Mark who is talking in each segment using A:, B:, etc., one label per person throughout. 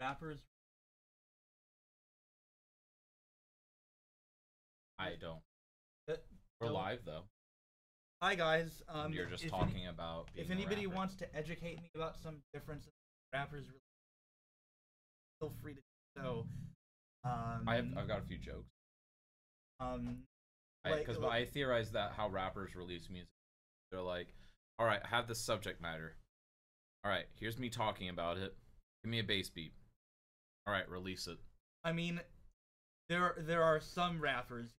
A: rappers.
B: I don't. We're
A: So,
B: live though.
A: hi guys.
B: And you're just talking about being
A: if
B: a
A: anybody
B: rapper.
A: wants to educate me about some difference in rappers, feel free to do so.
B: I've got a few jokes. Because I theorize that how rappers release music, they're like, all right, I have this subject matter. All right, here's me talking about it. Give me a bass beat. All right, release it.
A: I mean, there are some rappers.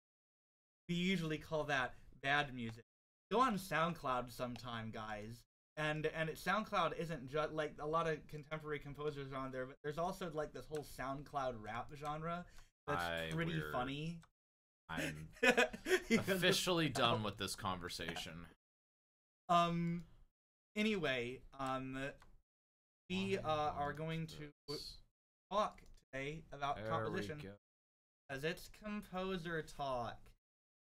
A: We usually call that bad music. Go on SoundCloud sometime, guys. And SoundCloud isn't just like a lot of contemporary composers are on there, but there's also like this whole SoundCloud rap genre that's pretty funny.
B: I'm officially done with this conversation.
A: Anyway, we are going to talk today about composition, as it's composer talk,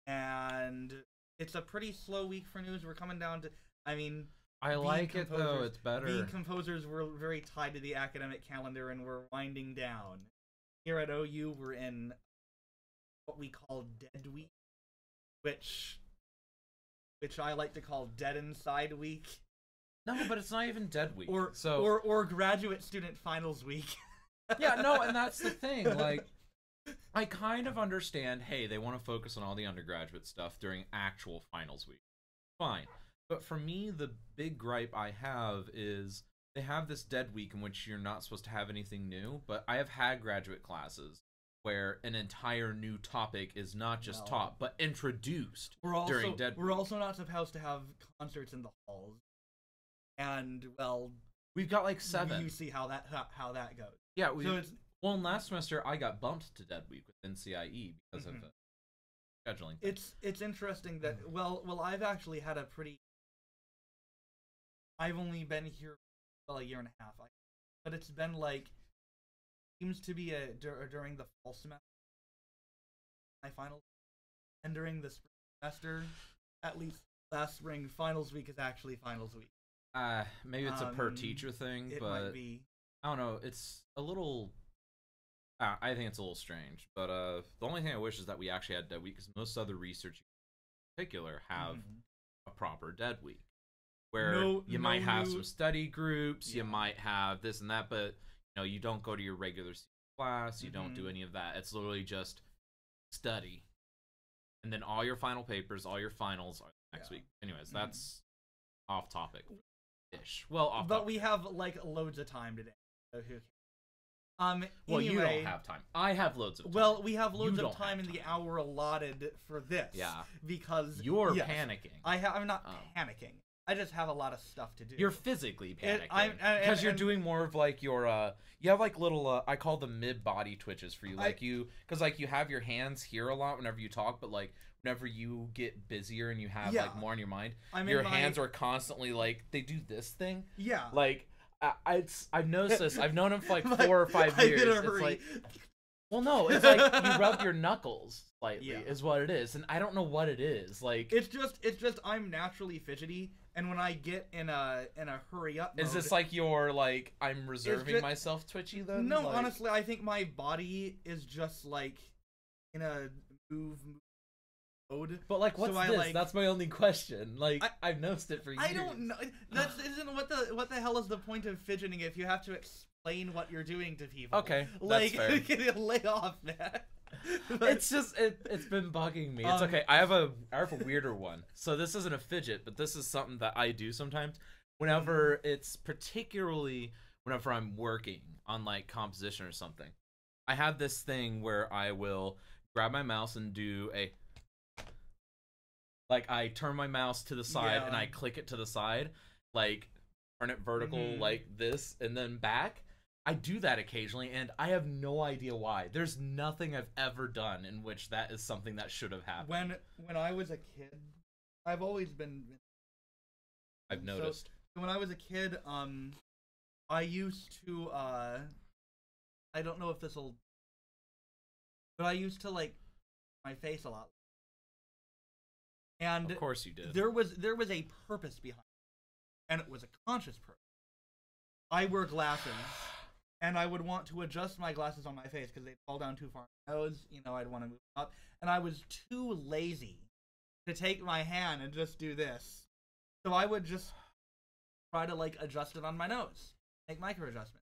A: and it's a pretty slow week for news. We're coming down to, I like it though. It's better. Being composers, we're very tied to the academic calendar, and we're winding down. Here at OU, we're in what we call Dead Week, which I like to call Dead Inside Week.
B: No, but it's not even Dead Week.
A: Or Graduate Student Finals Week.
B: Yeah, no, and that's the thing. Like, I kind of understand, hey, they want to focus on all the undergraduate stuff during actual finals week. Fine. But for me, the big gripe I have is they have this dead week in which you're not supposed to have anything new, but I have had graduate classes where an entire new topic is not just taught, but introduced during dead week.
A: We're also not supposed to have concerts in the halls. And, well...
B: We've got like 7.
A: You see how that goes.
B: Yeah, well, last semester I got bumped to Dead Week with NCIE because of scheduling thing.
A: It's interesting that well I've actually had a pretty. I've only been here a year and a half, but it's been like seems to be during the fall semester, my finals, and during the spring semester, at least last spring finals week is actually finals week.
B: Maybe it's a per teacher thing,
A: it
B: but
A: might be.
B: I don't know. It's a little. I think it's a little strange, but the only thing I wish is that we actually had Dead Week, because most other research, in particular, have a proper Dead Week, where you might have some study groups, you might have this and that, but you don't go to your regular class, you don't do any of that. It's literally just study, and then all your final papers, all your finals are next week. Anyways, that's off topic. Well, off
A: but
B: topic.
A: We have like loads of time today. So who?
B: Well,
A: anyway,
B: you don't have time. I have loads of time.
A: Well, we have loads of time in the hour allotted for this.
B: Yeah.
A: Because
B: you're panicking.
A: I'm not panicking. I just have a lot like stuff to do.
B: You're physically panicking. Because you're doing more of like your you have like little I call them mid-body twitches for you. Like because like you have your hands here a lot whenever you talk, but like whenever you get busier and you have like more on your mind, your hands are constantly like they do this thing.
A: Yeah.
B: Like I've noticed this. I've known him for like 4 or 5 years. It's like, well, no, it's like you rub your knuckles slightly, is what it is, and I don't know what it is. Like
A: it's just I'm naturally fidgety, and when I get in a hurry up mode,
B: is this like your like I'm reserving myself twitchy then?
A: No,
B: like,
A: honestly, I think my body is just like in a move mode.
B: But like, what's this? That's my only question. Like, I've noticed it for years.
A: I don't know. That isn't what the hell is the point of fidgeting if you have to explain what you're doing to people?
B: Okay,
A: like,
B: that's fair.
A: Lay off, man.
B: It's just it's been bugging me. It's okay. I have a weirder one. So this isn't a fidget, but this is something that I do sometimes. Whenever it's particularly whenever I'm working on like composition or something, I have this thing where I will grab my mouse and do a. Like, I turn my mouse to the side and I click it to the side, like, turn it vertical like this, and then back. I do that occasionally, and I have no idea why. There's nothing I've ever done in which that is something that should have happened.
A: When I was a kid, I've always been...
B: I've noticed.
A: So when I was a kid, I used to, I don't know if this'll... But I used to, like, my face a lot. And
B: of course you did.
A: There was a purpose behind it, and it was a conscious purpose. I wear glasses, and I would want to adjust my glasses on my face because they'd fall down too far on my nose. You know, I'd want to move up, and I was too lazy to take my hand and just do this. So I would just try to like adjust it on my nose, make micro adjustments.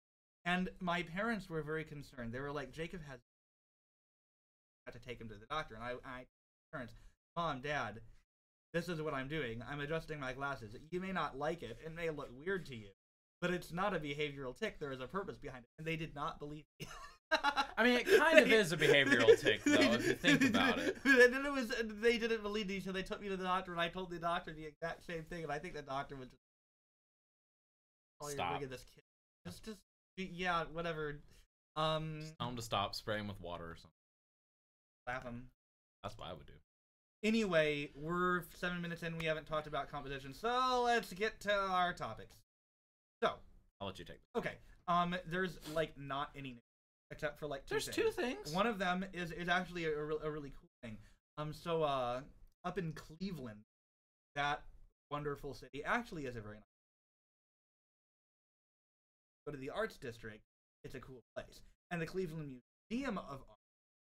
A: And my parents were very concerned. They were like, Jacob has to take him to the doctor. And I parents, Mom, Dad, this is what I'm doing. I'm adjusting my glasses. You may not like it. It may look weird to you. But it's not a behavioral tick. There is a purpose behind it. And they did not believe me.
B: I mean, it kind of is a behavioral tick, though, if you think about it.
A: They didn't believe me, so they took me to the doctor, and I told the doctor the exact same thing. And I think the doctor was just, oh,
B: stop.
A: You're this kid. Just, yeah, whatever.
B: Tell him to stop spraying with water or something.
A: Slap him.
B: That's what I would do.
A: Anyway, we're 7 minutes in. We haven't talked about composition, so let's get to our topics. So
B: I'll let you take this.
A: Okay. There's like not any news except for like
B: There's two things.
A: One of them is actually a really cool thing. So up in Cleveland, that wonderful city actually is a very nice. Go to the Arts District. It's a cool place, and the Cleveland Museum of Art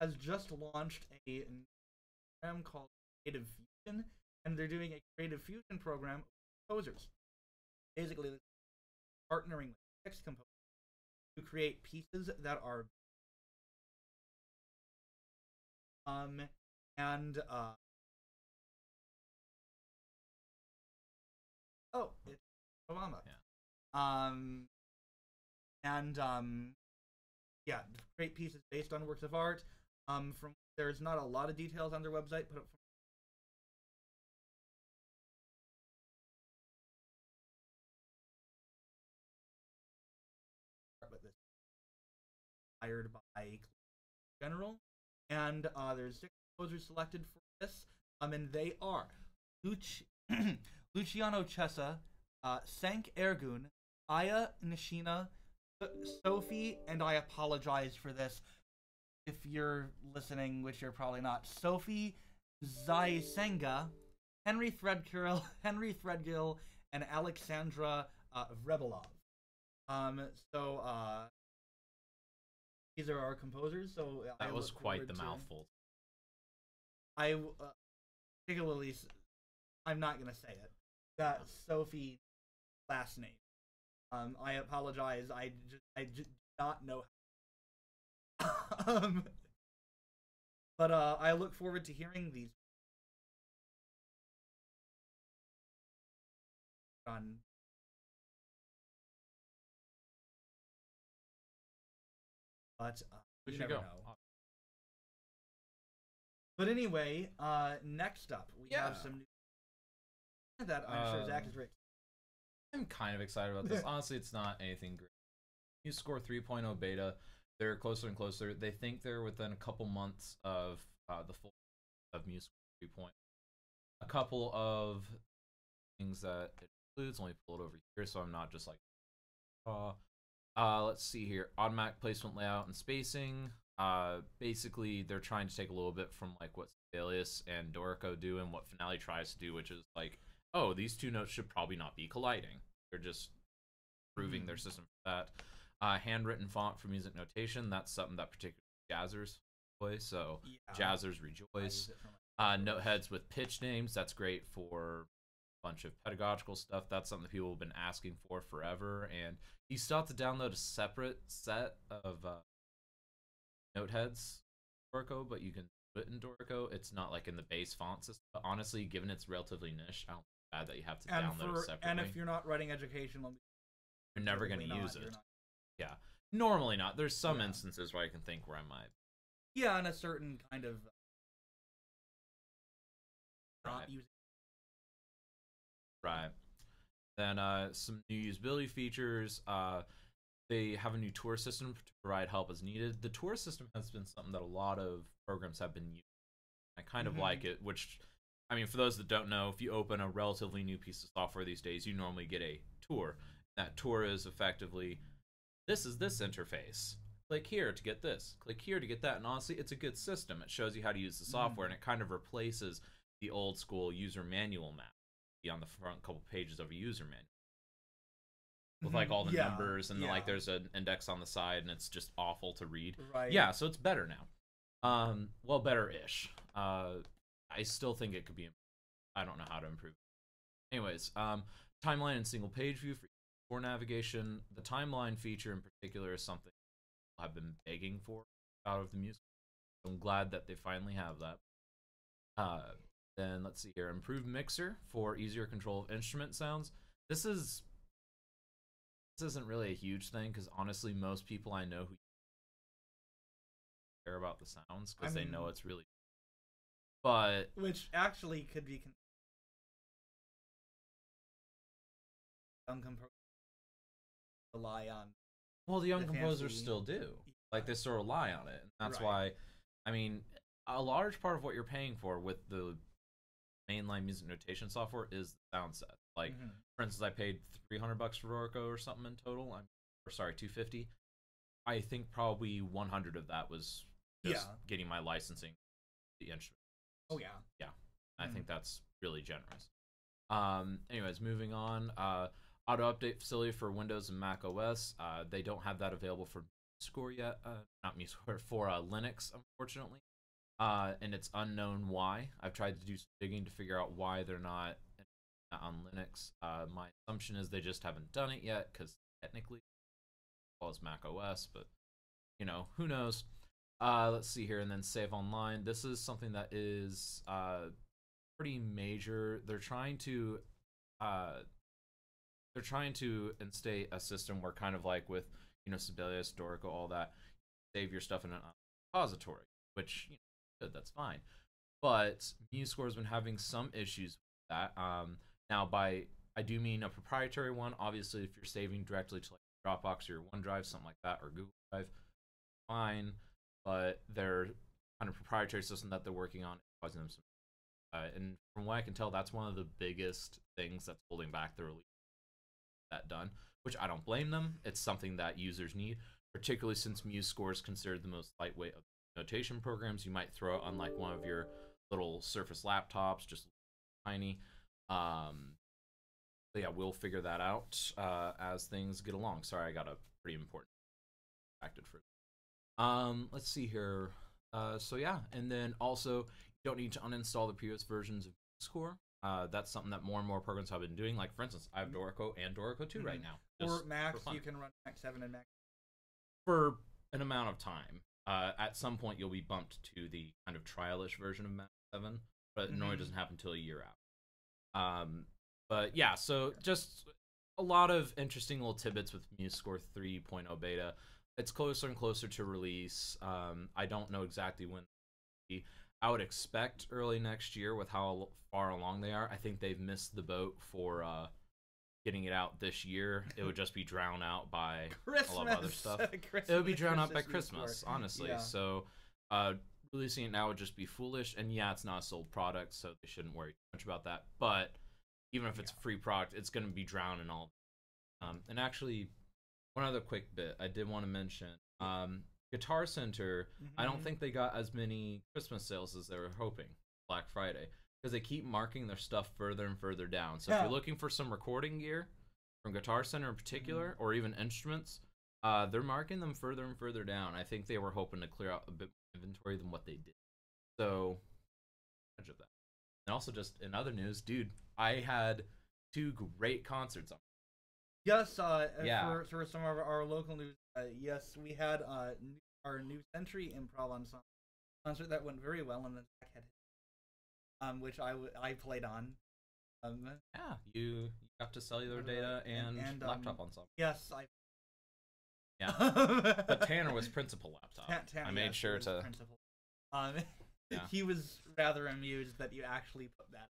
A: has just launched a program called Creative Fusion, and they're doing a Creative Fusion program with composers. Basically, partnering with 6 composers to create pieces that are it's Obama. Yeah. Create pieces based on works of art. From there's not a lot of details on their website. Put up but this hired by General, and there's 6 composers selected for this. And they are Luciano Cessa, Sank Ergun, Aya Nishina, Sophie, and I apologize for this if you're listening, which you're probably not, Sophie Zaisenga, Henry Threadgill, and Alexandra Vrebelov. These are our composers. So
B: that was quite the mouthful.
A: Particularly, I'm not gonna say it. That Sophie last name. I apologize. I just not know. But I look forward to hearing these. But
B: we
A: you
B: should
A: never
B: go.
A: know. But anyway, next up we have some news that I'm sure Zach is ready.
B: I'm kind of excited about this. Honestly, it's not anything great. MuseScore 3.0 beta. They're closer and closer. They think they're within a couple months of the full of MuseScore 3.0. A couple of things that it includes. Let me pull it over here so I'm not just like. Let's see here. Automatic placement, layout, and spacing. Basically, they're trying to take a little bit from like what Sibelius and Dorico do and what Finale tries to do, which is like, oh, these two notes should probably not be colliding. They're just proving their system for that. Handwritten font for music notation. That's something that particularly jazzers enjoy. So jazzers rejoice. Note heads with pitch names. That's great for a bunch of pedagogical stuff. That's something that people have been asking for forever. And you still have to download a separate set of note heads in Dorico, but you can do it in Dorico. It's not like in the base font system. But honestly, given it's relatively niche, I don't think it's bad that you have to download it separately.
A: And if you're not writing educational,
B: you're never going to use it. Yeah, normally not. There's some instances where I can think where I might.
A: Yeah, and a certain kind of not using.
B: Right. Then some new usability features. They have a new tour system to provide help as needed. The tour system has been something that a lot of programs have been using. I kind of like it, which, I mean, for those that don't know, if you open a relatively new piece of software these days, you normally get a tour. That tour is effectively, this is this interface. Click here to get this. Click here to get that. And honestly, it's a good system. It shows you how to use the software, and it kind of replaces the old school user manual map on the front couple pages of a user manual. with like all the
A: Yeah,
B: numbers and
A: yeah.
B: like there's an index on the side and it's just awful to read.
A: Right.
B: Yeah, so it's better now. Well, better-ish. I still think it could be. I don't know how to improve. Anyways, timeline and single page view for navigation. The timeline feature in particular is something I've been begging for out of the music. I'm glad that they finally have that. Then let's see here. Improved mixer for easier control of instrument sounds. This isn't really a huge thing because honestly, most people I know who care about the sounds because they know it's really. But
A: which actually could be young composers rely on.
B: Well, the young composers still do. Like they still rely on it. And that's why, I mean, a large part of what you're paying for with the mainline music notation software is the sound set. Like, for instance, I paid $300 for Rorico or something in total. Sorry, $250. I think probably 100 of that was just getting my licensing, the instrument.
A: Oh yeah.
B: Yeah, I think that's really generous. Anyways, moving on. Auto update facility for Windows and Mac OS. They don't have that available for MuseScore yet. Not MuseScore, for Linux, unfortunately. And it's unknown why. I've tried to do some digging to figure out why they're not on Linux. My assumption is they just haven't done it yet because technically, well, it's Mac OS, but you know, who knows? Let's see here, and then save online. This is something that is pretty major. They're trying to instate a system where, kind of like with, you know, Sibelius, Dorico, all that, save your stuff in a repository, which, you know, good, that's fine. But MuseScore has been having some issues with that. Now, by I do mean a proprietary one. Obviously, if you're saving directly to like Dropbox or your OneDrive, something like that, or Google Drive, fine. But their kind of proprietary system that they're working on is causing them some. And from what I can tell, that's one of the biggest things that's holding back the release of that done, which I don't blame them. It's something that users need, particularly since MuseScore is considered the most lightweight of notation programs. You might throw it on like one of your little Surface laptops, just tiny. But yeah, we'll figure that out as things get along. Sorry, I got a pretty important acted for. Let's see here. So yeah, and then also you don't need to uninstall the previous versions of MuseScore. That's something that more and more programs have been doing. Like, for instance, I have Dorico and Dorico 2 right now.
A: Or Macs, you can run Mac 7 and Mac.
B: For an amount of time. At some point, you'll be bumped to the kind of trial-ish version of Mac 7, but it normally doesn't happen until a year out. But yeah, so just a lot of interesting little tidbits with MuseScore 3.0 beta. It's closer and closer to release. I don't know exactly when. I would expect early next year with how far along they are. I think they've missed the boat for getting it out this year. It would just be drowned out by
A: Christmas.
B: A lot of other stuff. It would be drowned out by Christmas, honestly. Yeah. So releasing it now would just be foolish. And yeah, it's not a sold product, so they shouldn't worry too much about that. But even if it's a free product, it's going to be drowned in all. And actually, one other quick bit I did want to mention. Guitar Center, I don't think they got as many Christmas sales as they were hoping Black Friday, because they keep marking their stuff further and further down. So if you're looking for some recording gear from Guitar Center in particular, or even instruments, they're marking them further and further down. I think they were hoping to clear out a bit more inventory than what they did. So, much of that. And also, just in other news, dude, I had 2 great concerts on.
A: Yes, for some of our local news, yes, we had our New Century Improv Ensemble concert that went very well, and then which I played on.
B: Yeah, you got to cellular data and laptop ensemble.
A: Yes,
B: Yeah, but Tanner was principal laptop. I made sure to.
A: Principal. He was rather amused that you actually put that.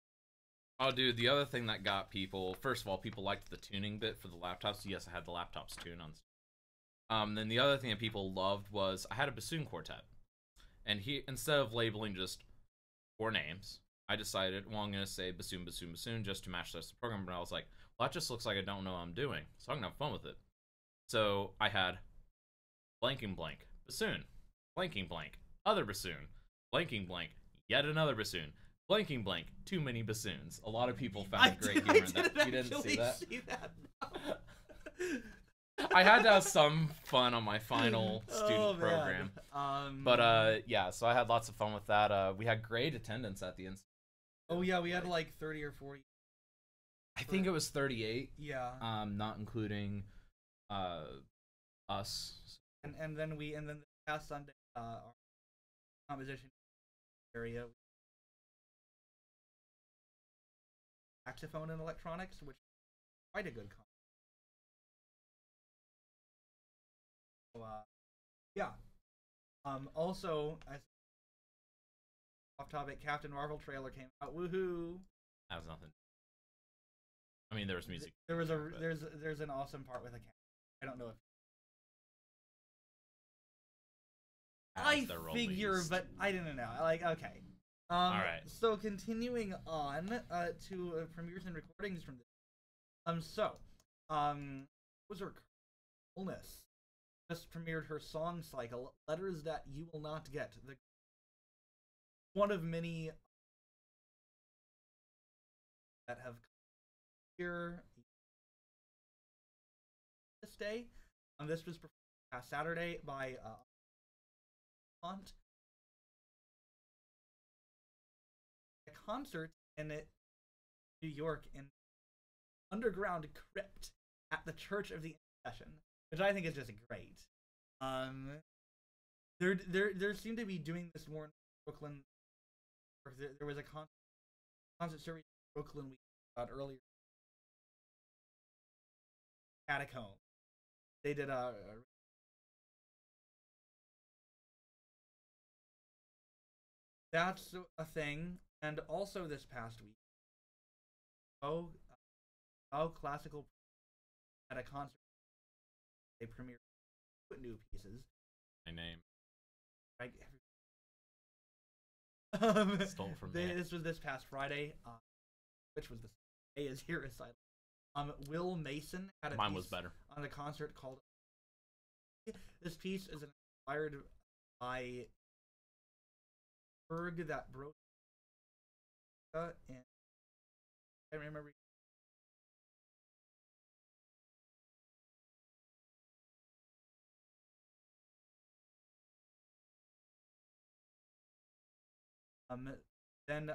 B: Oh, dude, the other thing that got people, first of all, people liked the tuning bit for the laptops. Yes, I had the laptops tune on. Then the other thing that people loved was I had a bassoon quartet. And instead of labeling just 4 names, I decided, well, I'm going to say bassoon, bassoon, bassoon, just to match the program. But I was like, well, that just looks like I don't know what I'm doing, so I'm going to have fun with it. So I had blanking blank, bassoon, blanking blank, other bassoon, blanking blank, yet another bassoon. Blanking blank, too many bassoons. A lot of people found great humor in that. You didn't see that? I had to have some fun on my final student program. But yeah, so I had lots of fun with that. We had great attendance at the end.
A: Oh yeah, we had like 30 or 40.
B: I think it was 38.
A: Yeah.
B: Not including us.
A: And then this past Sunday, our composition area, saxophone and electronics, which is quite a good comp. So, yeah. Also, as off topic, Captain Marvel trailer came out. Woohoo!
B: That was nothing. I mean, there was music.
A: There's an awesome part with a cat. I don't know if I figure, but I didn't know. Like, okay. All right. So continuing on to premieres and recordings from this. Was her Volness just premiered her song cycle, Letters That You Will Not Get. One of many that have come here this day. This was performed last Saturday by a concert in New York in underground crypt at the Church of the Intercession, which I think is just great. There seem to be doing this more in Brooklyn. There was a concert series in Brooklyn we talked about earlier. Catacomb. They did that's a thing, and also this past week, classical at a concert. They premiered new pieces.
B: My name.
A: Right.
B: Stole from me.
A: This was this past Friday, which was the day is here recital. Will Mason had a
B: Mine
A: piece
B: was better
A: on the concert called. This piece is inspired by Berg that broke. And I remember. Then they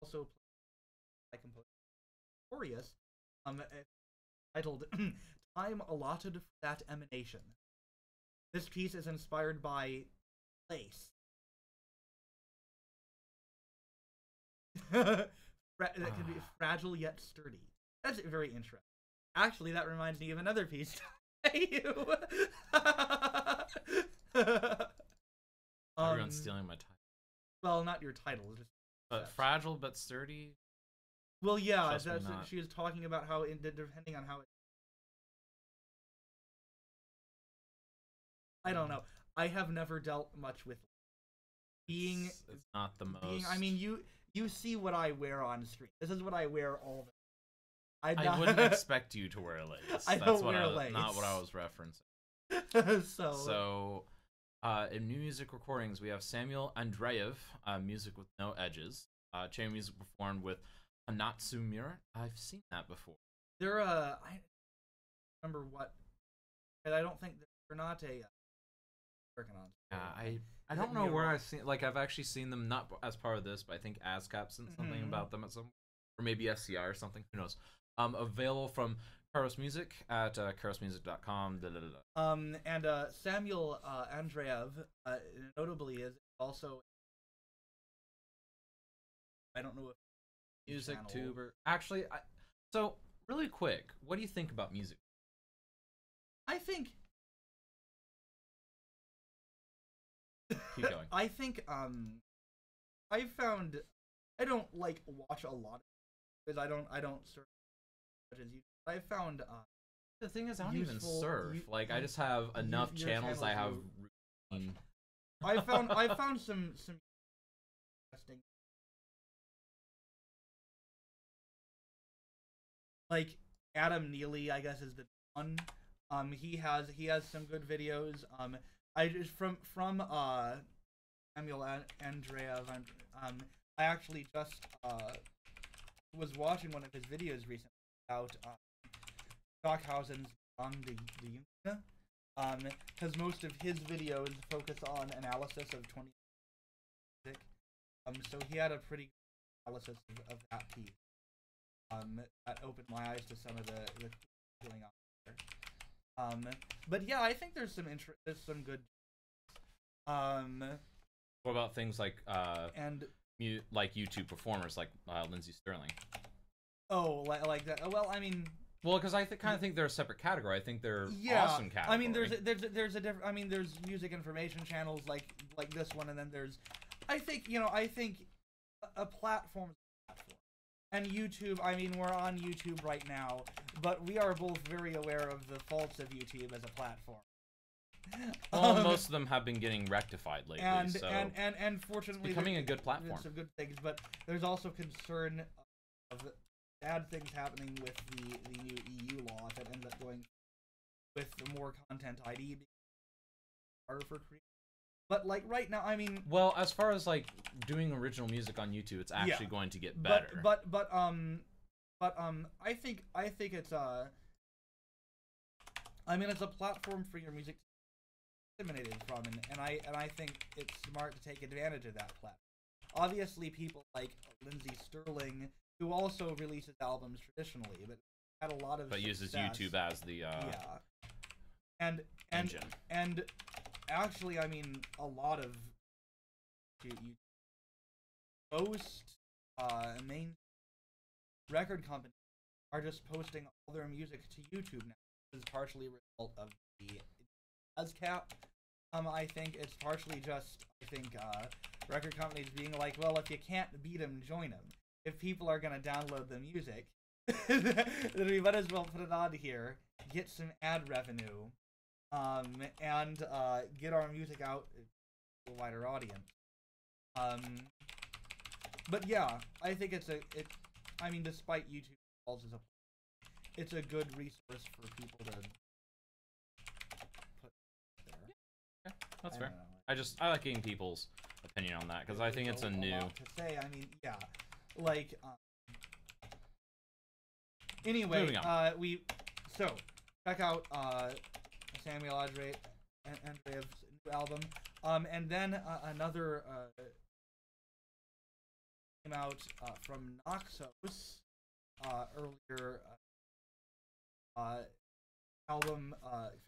A: also played by composer titled "Time Allotted for That Emanation." This piece is inspired by lace. That can be fragile yet sturdy. That's very interesting. Actually, that reminds me of another piece.
B: Everyone's stealing my title.
A: Well, not your title, just.
B: But fragile but sturdy.
A: Well, yeah, she was talking about how, depending on how it. I don't know. I have never dealt much with being.
B: It's not the most.
A: I mean, you see what I wear on stream. This is what I wear all the.
B: I wouldn't expect you to wear lace.
A: That's wear lace.
B: Not what I was referencing.
A: So.
B: In new music recordings, we have Samuel Andreyev, Music with No Edges. Chamber music performed with Anatsumura. I've seen that before.
A: They're I remember what, and I don't think they're not a working on.
B: I don't know where I've seen. Like, I've actually seen them not as part of this, but I think ASCAP sent something about them at some, or maybe SCI or something. Who knows? Available from Kairos Music at kairosmusic.com.
A: And Samuel Andreyev, notably, is also. I don't know if
B: music tuber. Actually, so really quick, what do you think about music?
A: I think.
B: Keep going.
A: I think I found I don't like watch a lot because I don't surf as much as you. I found
B: the thing is I don't even surf. Like, I just have enough channels I have.
A: I found some interesting. Like Adam Neely, I guess, is the one. He has some good videos. I just from Samuel Andreyev. I actually just was watching one of his videos recently about Stockhausen's on the because most of his videos focus on analysis of 20 music. So he had a pretty good analysis of that piece. That opened my eyes to some of the going on there. But yeah, I think there's some good.
B: What about things like like YouTube performers like Lindsey Sterling?
A: Oh, like that. Well, I mean.
B: Well, because I kind of think they're a separate category. I think they're awesome category.
A: I mean, there's a different. I mean, there's music information channels like this one, and then there's, I think a platform is a platform, and YouTube. I mean, we're on YouTube right now, but we are both very aware of the faults of YouTube as a platform.
B: Well, most of them have been getting rectified lately,
A: and fortunately,
B: it's becoming a good platform.
A: There's some good things, but there's also concern of bad things happening with the new EU law that ends up going with the more content ID being harder for creators. But like right now, I mean,
B: well, as far as like doing original music on YouTube, it's actually going to get better.
A: But I think it's I mean, it's a platform for your music to be disseminated from, and I think it's smart to take advantage of that platform. Obviously, people like Lindsey Sterling, who also releases albums traditionally, but had a lot of success.
B: Uses YouTube as the engine.
A: And actually, I mean, a lot of most main record companies are just posting all their music to YouTube now. This is partially a result of the ASCAP. I think it's partially just record companies being like, well, if you can't beat them, join them. If people are gonna download the music, then we might as well put it on here, get some ad revenue, and get our music out to a wider audience. But yeah, I think I mean, despite YouTube calls as it's a good resource for people to put there.
B: Yeah, that's fair. I like getting people's opinion on that because I think it's a new.
A: Lot to say, I mean, yeah. Like, anyway, so check out Samuel Andreyev's new album, and then another came out from Noxos earlier, album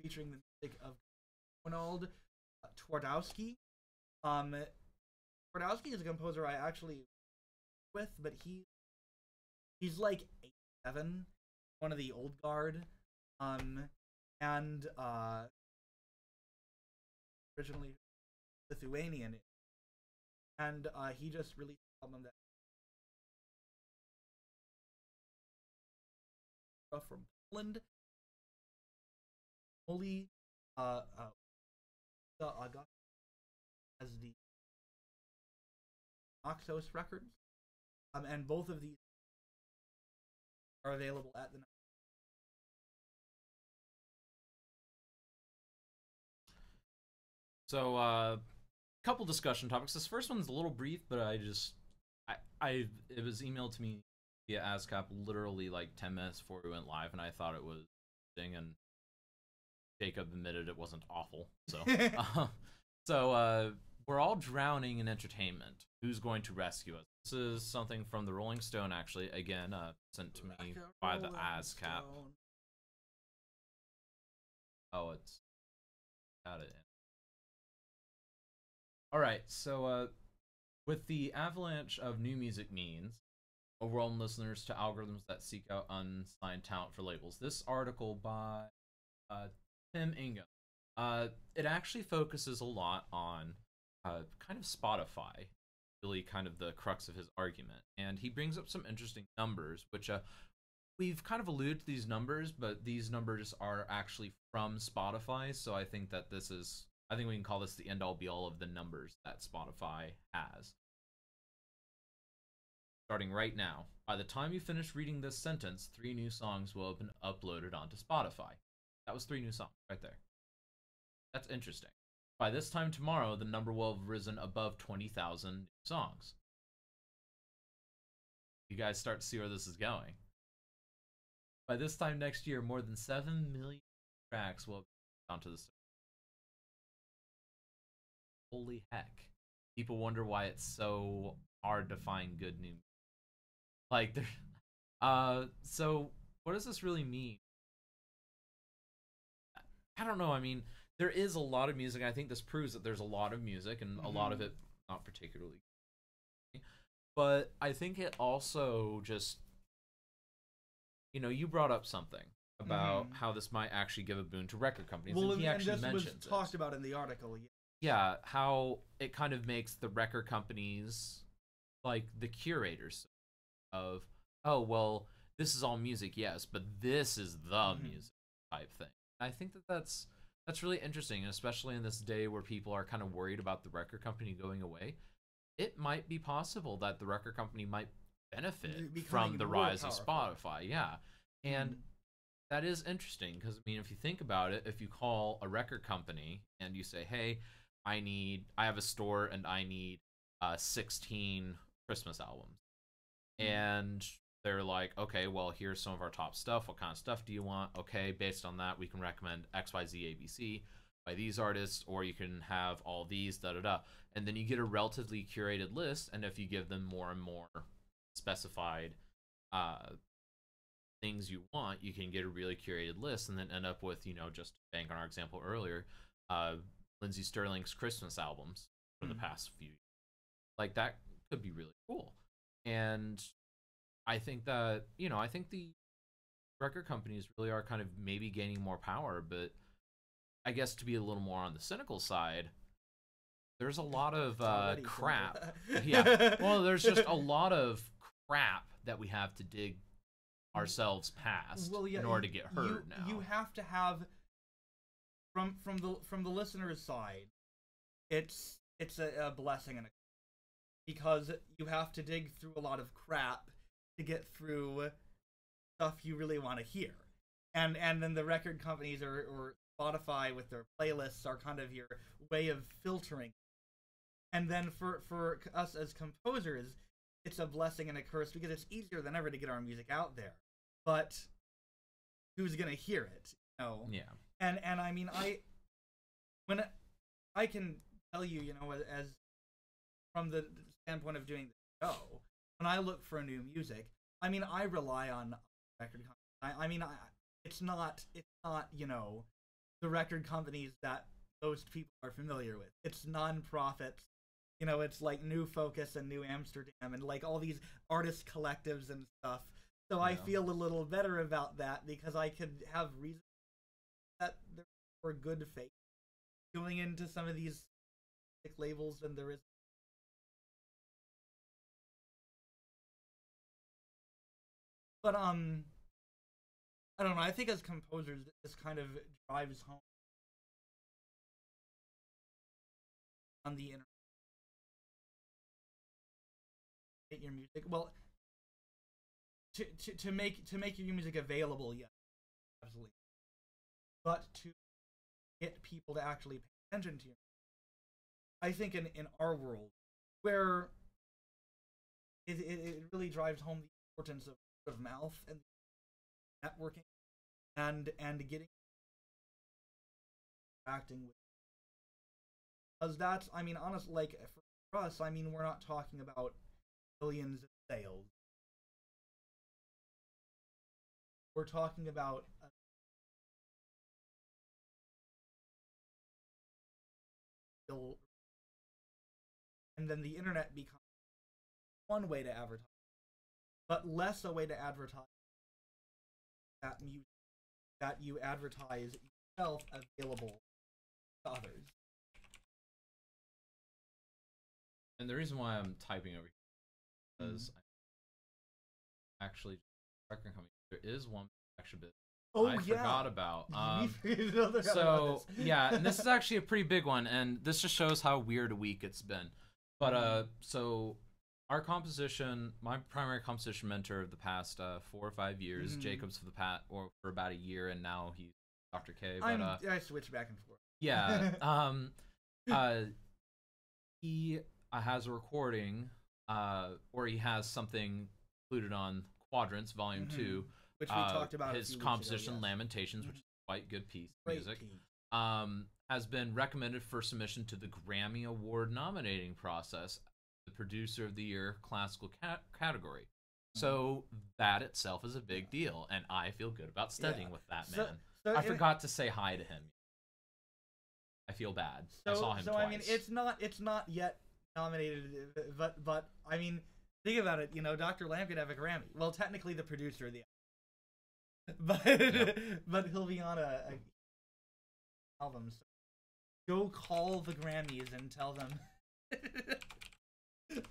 A: featuring the music of Roenuald Twardowski. Twardowski is a composer I actually with, but he's like 87, one of the old guard, and originally Lithuanian, and he just released an album that from Poland. Holy August as the Noxos Records. And both of these are available at the.
B: So, couple discussion topics. This first one's a little brief, but it was emailed to me via ASCAP literally like 10 minutes before we went live, and I thought it was interesting, and Jacob admitted it wasn't awful. So, we're all drowning in entertainment. Who's going to rescue us? This is something from the Rolling Stone, actually. Again, sent to me by the ASCAP. Oh, it's got it. All right, so with the avalanche of new music means, overwhelm listeners to algorithms that seek out unsigned talent for labels. This article by Tim Ingham, it actually focuses a lot on kind of Spotify, really kind of the crux of his argument. And he brings up some interesting numbers, which we've kind of alluded to these numbers, but these numbers are actually from Spotify. So I think that I think we can call this the end-all be-all of the numbers that Spotify has. Starting right now, by the time you finish reading this sentence, 3 new songs will have been uploaded onto Spotify. That was 3 new songs right there. That's interesting. By this time tomorrow, the number will have risen above 20,000 new songs. You guys start to see where this is going. By this time next year, more than 7 million tracks will be onto the server. Holy heck. People wonder why it's so hard to find good new music. Like, so what does this really mean? I don't know. I mean, there is a lot of music. I think this proves that there's a lot of music, and a lot of it not particularly. But I think it also just, you brought up something about how this might actually give a boon to record companies.
A: Well,
B: and he actually mentions
A: was talked about in the article.
B: Yeah, how it kind of makes the record companies like the curators of, oh, well, this is all music, yes, but this is the music type thing. I think that's really interesting, and especially in this day where people are kind of worried about the record company going away. It might be possible that the record company might benefit from the rise of Spotify. Yeah, and that is interesting because, I mean, if you think about it, if you call a record company and you say, hey, I have a store and I need 16 Christmas albums. And they're like, okay, well, here's some of our top stuff. What kind of stuff do you want? Okay, based on that, we can recommend X, Y, Z, ABC by these artists, or you can have all these, da-da-da. And then you get a relatively curated list, and if you give them more and more specified things you want, you can get a really curated list and then end up with, just to bank on our example earlier, Lindsey Sterling's Christmas albums from the past few years. Like, that could be really cool. And I think that, I think the record companies really are kind of maybe gaining more power, but I guess to be a little more on the cynical side, there's a lot of crap. Yeah. Well, there's just a lot of crap that we have to dig ourselves past in order to get heard now.
A: You have to have from the listener's side, it's a blessing and a curse, because you have to dig through a lot of crap to get through stuff you really want to hear, and then the record companies or Spotify with their playlists are kind of your way of filtering. And then for us as composers, it's a blessing and a curse because it's easier than ever to get our music out there, but who's gonna hear it?
B: Yeah.
A: And I mean, I can tell you, as from the standpoint of doing the show, when I look for new music, I mean, I rely on record companies. I mean, it's not the record companies that most people are familiar with. It's non-profits. It's like New Focus and New Amsterdam and like all these artist collectives and stuff. So I feel a little better about that because I could have reasons that there were good faith going into some of these labels than there is. But I don't know. I think as composers, this kind of drives home on the internet. Your music, well, to make your music available, yeah, absolutely. But to get people to actually pay attention to you, I think in our world, where it really drives home the importance of word of mouth and networking and getting interacting with, because that's, I mean, honestly, like for us, I mean, we're not talking about millions of sales. We're talking about and then the internet becomes one way to advertise, but less a way to advertise that music that you advertise yourself available to others.
B: And the reason why I'm typing over here is actually record company. There is one extra bit I forgot about. So yeah, and this is actually a pretty big one, and this just shows how weird a week it's been. But so our composition, my primary composition mentor of the past 4 or 5 years, Jacob's for about a year, and now he's Dr. K. But
A: I switch back and forth.
B: Yeah. He has a recording, or he has something included on Quadrants Volume 2.
A: Which we talked about
B: his composition Lamentations, which is quite good piece of
A: Great
B: music.
A: piece.
B: Has been recommended for submission to the Grammy Award nominating process, the Producer of the Year classical category. So that itself is a big deal, and I feel good about studying with that man. I forgot to say hi to him. I feel bad. I saw him twice.
A: I mean, it's not yet nominated, but I mean, think about it. You know, Dr. Lamb could have a Grammy. Well, technically, the producer of the but he'll be on a album. So go call the Grammys and tell them.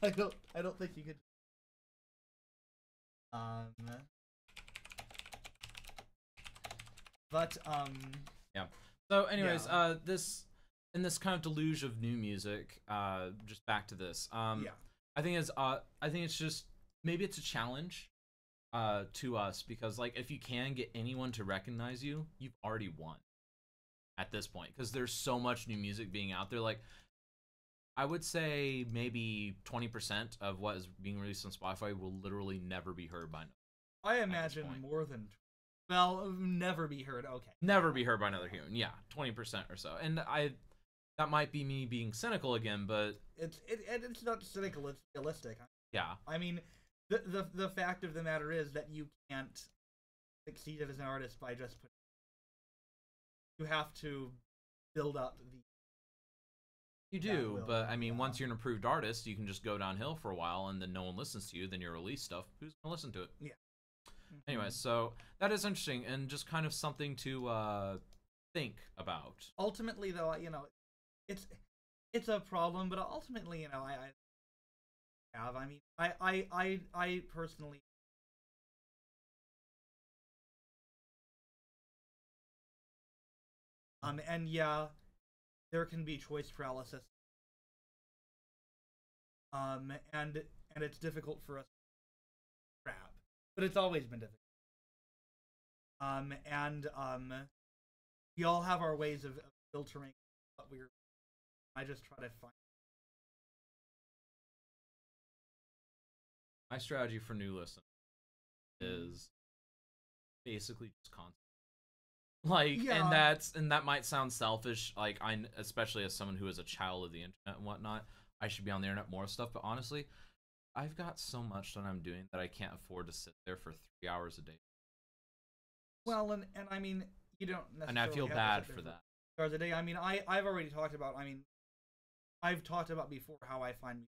A: I don't think you could.
B: Yeah. So anyways, this kind of deluge of new music, just back to this. I think it's just, maybe it's a challenge to us, because like, if you can get anyone to recognize you, you've already won at this point, because there's so much new music being out there. Like, I would say maybe 20% of what is being released on Spotify will literally never be heard by.
A: I imagine more than, never be heard. Okay.
B: Never be heard by another human. Yeah, 20% or so. And that might be me being cynical again, but
A: it's not cynical. It's realistic.
B: Yeah.
A: I mean, the fact of the matter is that you can't succeed as an artist by just putting. You have to build up the.
B: You do, but I mean, once you're an approved artist, you can just go downhill for a while, and then no one listens to you. Then you release stuff. Who's gonna listen to it?
A: Yeah.
B: Anyway, so that is interesting, and just kind of something to think about.
A: Ultimately, though, you know, it's a problem, but ultimately, you know, I personally. And yeah, there can be choice paralysis. And it's difficult for us to rap, but it's always been difficult. We all have our ways of filtering what we're. I just try to find.
B: My strategy for new listeners is basically just content. Like, and that might sound selfish. Like, especially as someone who is a child of the internet and whatnot, I should be on the internet more stuff. But honestly, I've got so much that I'm doing that I can't afford to sit there for 3 hours a day.
A: Well, and I mean, you don't necessarily.
B: And I feel bad for that.
A: 3 hours a day. I mean, I've already talked about. I mean, I've talked about before how I find.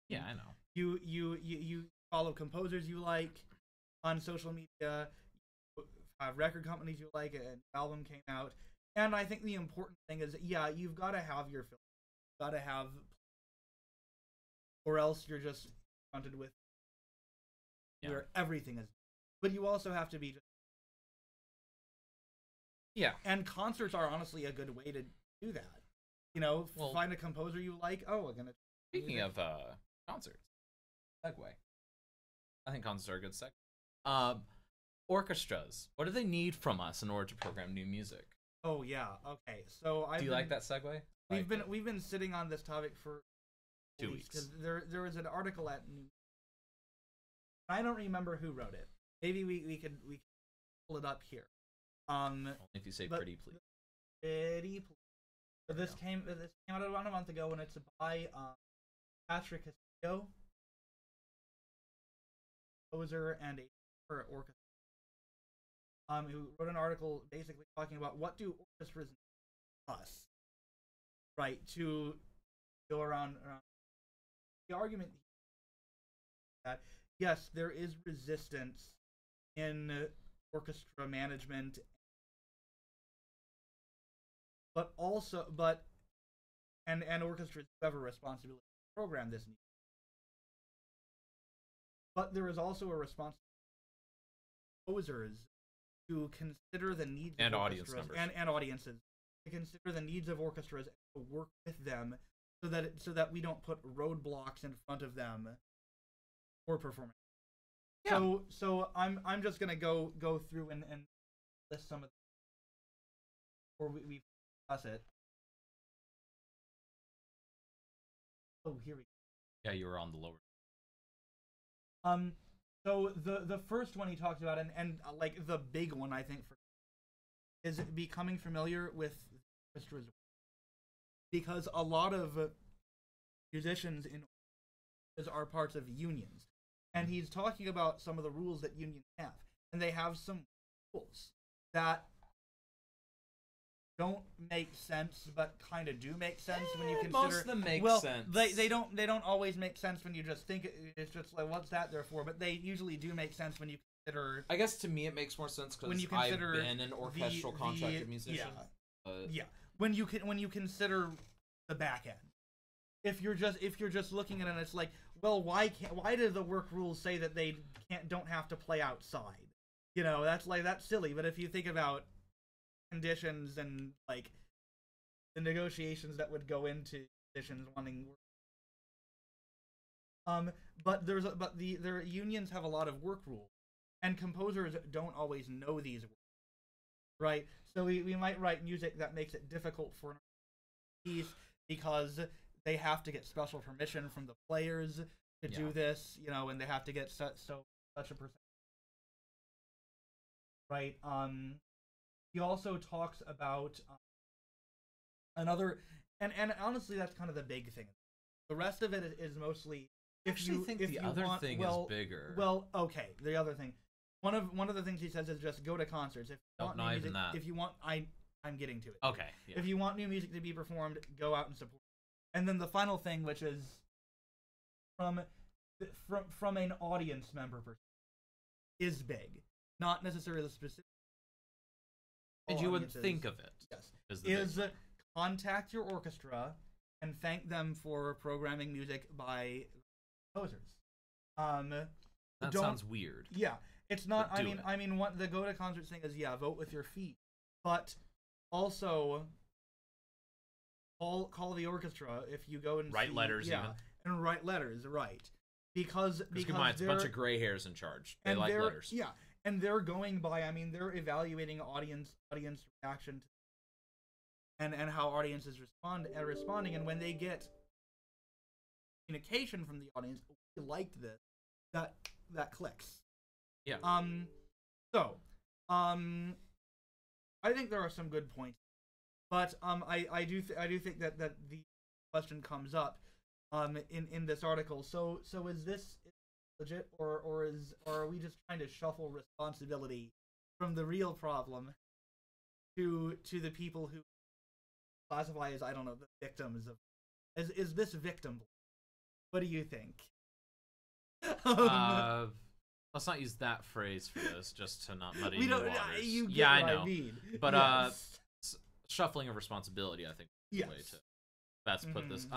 B: Yeah, I know.
A: You follow composers you like on social media. Record companies you like, an album came out, and I think the important thing is, you've got to have your film, got to have, or else you're just confronted with where everything is. But you also have to be and concerts are honestly a good way to do that. You know, find a composer you like. Oh, we're gonna.
B: Speaking of concerts, segue. I think concerts are a good segue. Orchestras. What do they need from us in order to program new music?
A: Oh yeah. Okay. So
B: do you like that segue?
A: We've been sitting on this topic for
B: 2 weeks.
A: Because there was an article at New. I don't remember who wrote it. Maybe we could pull it up here.
B: Only if you say pretty please.
A: Pretty please. But this came out around a month ago, and it's by Patrick Castillo, composer and a orchestra. Who wrote an article basically talking about what do orchestras need us, right, to go around. The argument that yes, there is resistance in orchestra management, but orchestras have a responsibility to program this need. But there is also a responsibility of composers to consider the needs
B: and
A: of
B: audience
A: orchestras
B: numbers.
A: and audiences, to consider the needs of orchestras and to work with them so that we don't put roadblocks in front of them for performance. Yeah. So I'm just gonna go through and list some of or we discuss it. Oh, here we go.
B: Yeah, you were on the lower.
A: So the first one he talked about, and like the big one, I think, for is becoming familiar with orchestras, because a lot of musicians in orchestras are parts of unions, and he's talking about some of the rules that unions have, and they have some rules that don't make sense, but kind of do make sense when you consider.
B: Most of them make sense.
A: They don't always make sense when you just think it's just like, what's that there for? But they usually do make sense when you consider.
B: I guess to me it makes more sense because I've been an orchestral contracted musician.
A: Yeah. When you consider the back end, if you're just looking at it, and it's like, well, why do the work rules say that they don't have to play outside? You know, that's silly. But if you think about conditions and like the negotiations that would go into musicians wanting but their unions have a lot of work rules, and composers don't always know these rules, right? So we might write music that makes it difficult for an piece because they have to get special permission from the players to do this, you know, and they have to get such a percent, right? He also talks about another, and honestly, that's kind of the big thing. The rest of it is mostly.
B: The other thing is bigger.
A: Well, okay. The other thing, one of the things he says is just go to concerts. If you want new music, if you want, I'm getting to it.
B: Okay. Yeah.
A: If you want new music to be performed, go out and support. And then the final thing, which is from an audience member perspective, is big, not necessarily the specific.
B: And you would think of it.
A: Yes. Is contact your orchestra and thank them for programming music by composers.
B: That sounds weird.
A: Yeah, it's not. I mean, what the go to concerts thing is? Yeah, vote with your feet, but also call the orchestra if you go and
B: write letters. Yeah,
A: and write letters. Right, because
B: it's a bunch of gray hairs in charge. They like letters.
A: Yeah. And they're going by, I mean, they're evaluating audience reaction to, and how audiences are responding. And when they get communication from the audience, we liked this, that clicks.
B: Yeah.
A: I think there are some good points, but I do think that the question comes up in this article. So is this legit, or are we just trying to shuffle responsibility from the real problem to the people who classify as, I don't know, the victims of? Is this victim? What do you think?
B: Let's not use that phrase for this, just to not muddy
A: the
B: waters.
A: You get
B: I
A: what
B: know.
A: I mean.
B: But
A: yes.
B: Shuffling of responsibility, I think, is the way to best put this.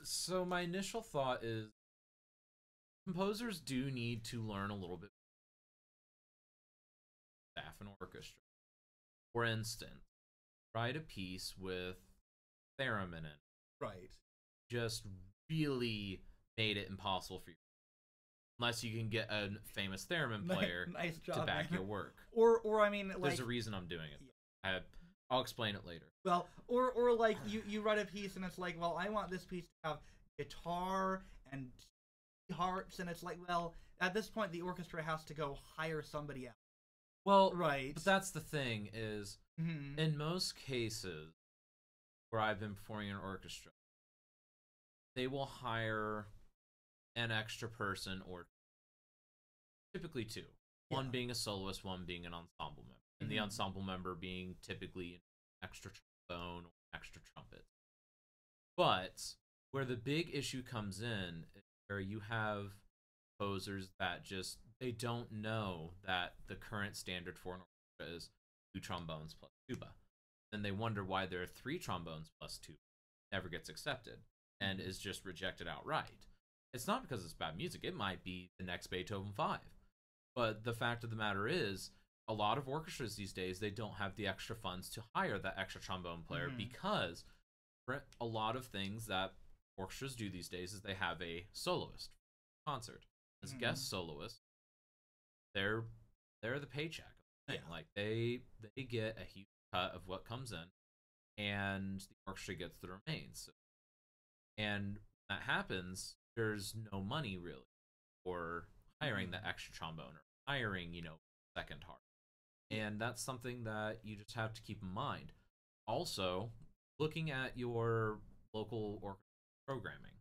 B: So my initial thought is, composers do need to learn a little bit staff and orchestra. For instance, write a piece with theremin in it.
A: Right.
B: Just really made it impossible for you. Unless you can get a famous theremin player
A: nice job,
B: to back your work.
A: Or I mean,
B: there's a reason I'm doing it. Yeah. I'll explain it later.
A: Well, or like you write a piece and it's like, well, I want this piece to have guitar and harps, and it's like, well, at this point the orchestra has to go hire somebody else.
B: Well,
A: right.
B: But that's the thing is, in most cases where I've been performing in an orchestra, they will hire an extra person, or typically two. One being a soloist, one being an ensemble member. And the ensemble member being typically an extra trombone or extra trumpet. But where the big issue comes in is where you have composers that just, they don't know that the current standard for an orchestra is 2 trombones plus tuba. Then they wonder why there are 3 trombones plus tuba. Never gets accepted and is just rejected outright. It's not because it's bad music. It might be the next Beethoven 5. But the fact of the matter is, a lot of orchestras these days, they don't have the extra funds to hire that extra trombone player, because for a lot of things that orchestras do these days is they have a soloist concert. As guest soloist, they're the paycheck. Like they get a huge cut of what comes in, and the orchestra gets the remains. And when that happens, there's no money really for hiring the extra trombone or hiring, second harp. And that's something that you just have to keep in mind. Also, looking at your local orchestra programming,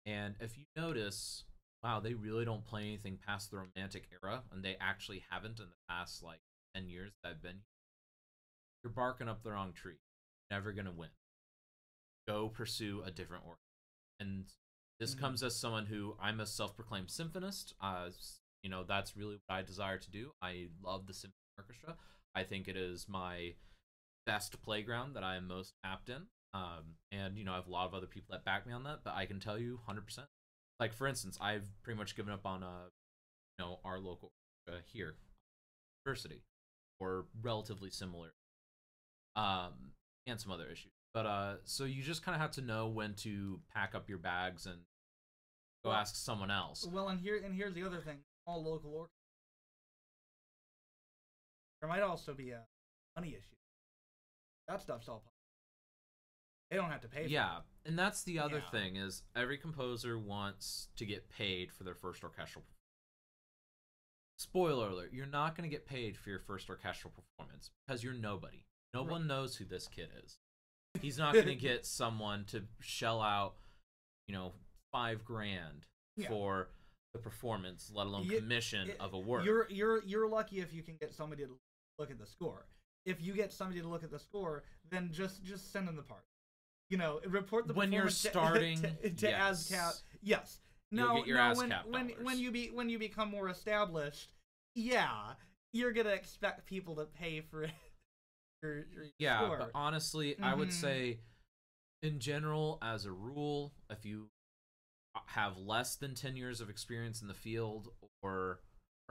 B: and if you notice, wow, they really don't play anything past the Romantic era, and they actually haven't in the past, like, 10 years that I've been here, you're barking up the wrong tree. Never gonna win. Go pursue a different orchestra. And this comes as someone who, I'm a self-proclaimed symphonist. You know, that's really what I desire to do. I love the symphony orchestra. I think it is my best playground that I am most apt in. And, you know, I have a lot of other people that back me on that, but I can tell you 100%. Like, for instance, I've pretty much given up on, you know, our local here, university, or relatively similar, and some other issues. But, so you just kind of have to know when to pack up your bags and go ask someone else.
A: Well, and here's the other thing. All local orchestras. There might also be a money issue. That stuff's all public. They don't have to pay for it.
B: And that's the other thing, is every composer wants to get paid for their first orchestral performance. Spoiler alert, you're not going to get paid for your first orchestral performance because you're nobody. No one knows who this kid is. He's not going to get someone to shell out, you know, $5,000 for the performance, let alone commission of a work.
A: You're lucky if you can get somebody to look at the score. If you get somebody to look at the score, then just send them the part. You know, report the
B: when you're starting
A: to ASCAP. Yes.
B: You'll get your ASCAP
A: when you become more established, you're gonna expect people to pay for your score.
B: But honestly, I would say, in general, as a rule, if you have less than 10 years of experience in the field, or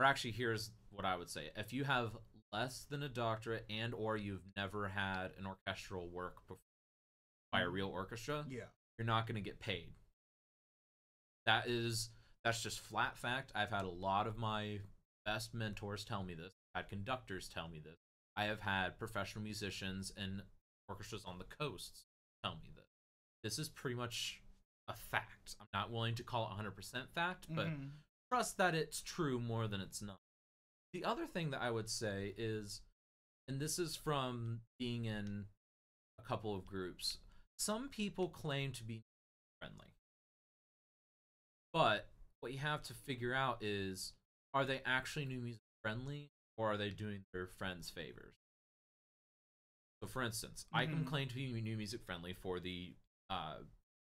B: actually, here's what I would say: if you have less than a doctorate and or you've never had an orchestral work before by a real orchestra, you're not going to get paid. That's just flat fact. I've had a lot of my best mentors tell me this. I've had conductors tell me this. I have had professional musicians and orchestras on the coasts tell me this. This is pretty much a fact. I'm not willing to call it 100% fact, but trust that it's true more than it's not. The other thing that I would say is, and this is from being in a couple of groups, some people claim to be friendly. But what you have to figure out is, are they actually new music friendly, or are they doing their friends favors? So for instance, I can claim to be new music friendly for the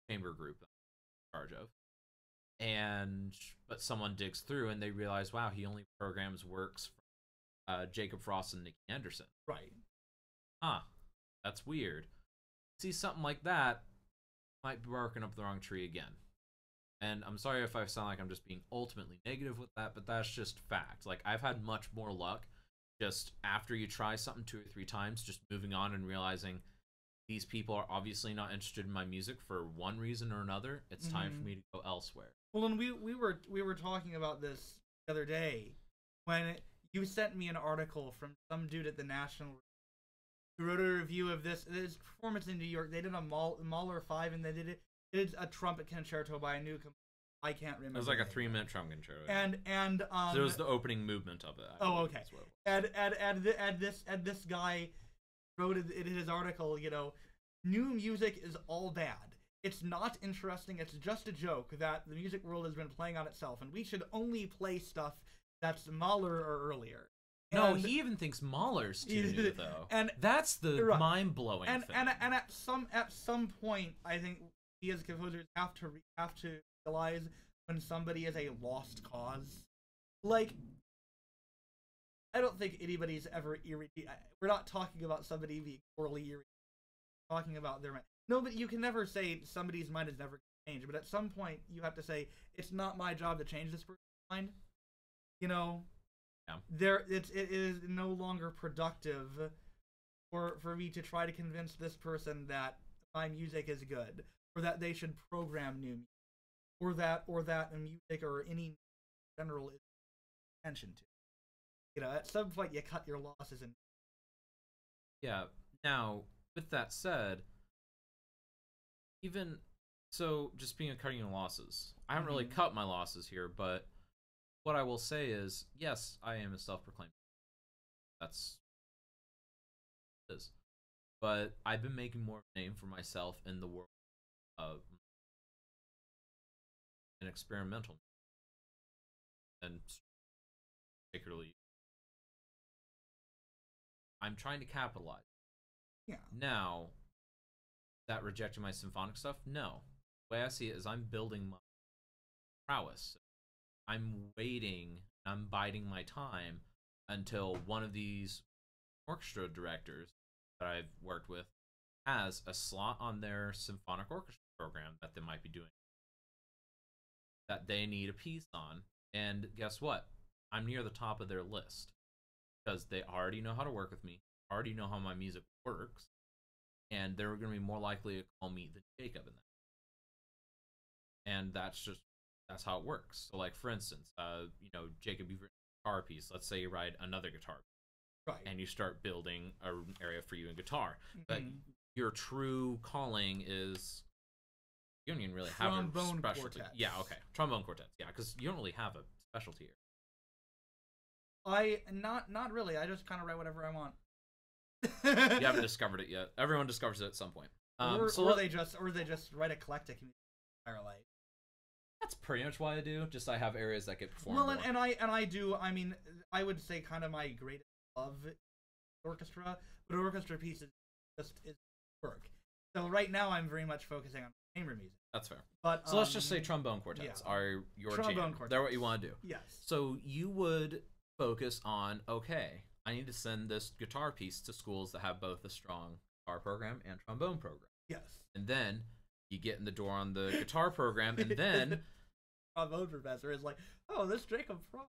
B: chamber group that I'm in charge of. But someone digs through and they realize, wow, he only programs works from Jacob Frost and Nicky Anderson.
A: Right.
B: That's weird. See something like that, might be barking up the wrong tree again. And I'm sorry if I sound like I'm just being ultimately negative with that, but that's just fact. Like, I've had much more luck just after you try something 2 or 3 times, just moving on and realizing these people are obviously not interested in my music for one reason or another. It's time for me to go elsewhere.
A: Well, and we were talking about this the other day when you sent me an article from some dude at the National who wrote a review of this performance in New York. They did a Mahler 5, and they did a trumpet concerto by a new I can't remember.
B: It was like a 3-minute trumpet concerto.
A: And
B: so it was the opening movement of it.
A: Okay. And this guy wrote in his article, you know, new music is all bad. It's not interesting. It's just a joke that the music world has been playing on itself, and we should only play stuff that's Mahler or earlier.
B: No, he even thinks Mahler's too new, though. And that's the mind-blowing thing.
A: And at some point, I think we as composers have to realize when somebody is a lost cause. Like, I don't think anybody's ever irritated. We're not talking about somebody being poorly irritated. We're talking about their mind. No, but you can never say somebody's mind is never going to change. But at some point, you have to say, it's not my job to change this person's mind. You know? It is no longer productive for me to try to convince this person that my music is good, or that they should program new music, or that music or any in general is attention to. You know, at some point you cut your losses and.
B: Yeah. Now, with that said, even so, just being cutting your losses, I haven't really cut my losses here, but what I will say is, yes, I am a self-proclaimed. That's what it is. But I've been making more of a name for myself in the world of an experimental and particularly I'm trying to capitalize.
A: Yeah.
B: Now, that rejecting my symphonic stuff? No. The way I see it is I'm building my prowess. I'm waiting, I'm biding my time until one of these orchestra directors that I've worked with has a slot on their symphonic orchestra program that they might be doing that they need a piece on. And guess what? I'm near the top of their list because they already know how to work with me, already know how my music works, and they're going to be more likely to call me than Jacob in that. And that's how it works. So, like, for instance, Jacob, you've written a guitar piece. Let's say you write another guitar piece,
A: right, and
B: you start building an area for you in guitar. But your true calling is you don't even really have a specialty. Quartets. Yeah, okay, trombone quartets. Yeah, because you don't really have a specialty here.
A: Not really. I just kind of write whatever I want.
B: You haven't discovered it yet. Everyone discovers it at some point.
A: Or they just write eclectic music in their life.
B: That's pretty much what I do. Just I have areas that get performed.
A: Well, and I do. I mean, I would say kind of my greatest love orchestra, but orchestra pieces is work. So right now I'm very much focusing on chamber music.
B: That's fair.
A: But
B: so let's just say trombone quartets are your jam. They're what you want to do.
A: Yes.
B: So you would focus on, okay, I need to send this guitar piece to schools that have both a strong guitar program and trombone program.
A: Yes.
B: And then you get in the door on the guitar program, and then
A: trombone professor is like, oh, this Jacob Frost.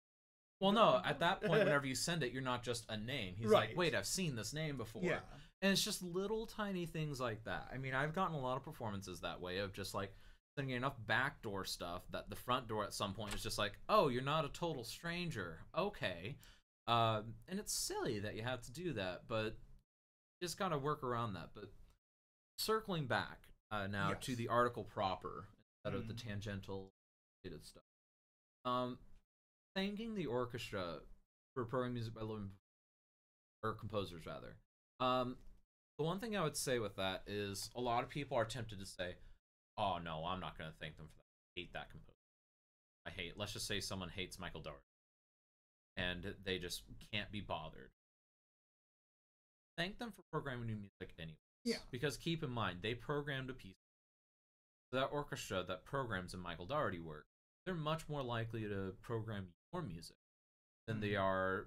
B: Well, no, at that point, whenever you send it, you're not just a name. He's like, wait, I've seen this name before.
A: Yeah.
B: And it's just little tiny things like that. I mean, I've gotten a lot of performances that way of just like sending enough backdoor stuff that the front door at some point is just like, oh, you're not a total stranger. Okay. And it's silly that you have to do that, but you just gotta work around that. But circling back now to the article proper instead of the tangential related stuff. Thanking the orchestra for programming music by living, or composers rather. The one thing I would say with that is a lot of people are tempted to say, oh no, I'm not going to thank them for that. I hate that composer. Let's just say someone hates Michael Dougherty and they just can't be bothered. Thank them for programming new music anyway.
A: Yeah.
B: Because keep in mind, they programmed a piece. That orchestra that programs in Michael Dougherty work, they're much more likely to program your music than they are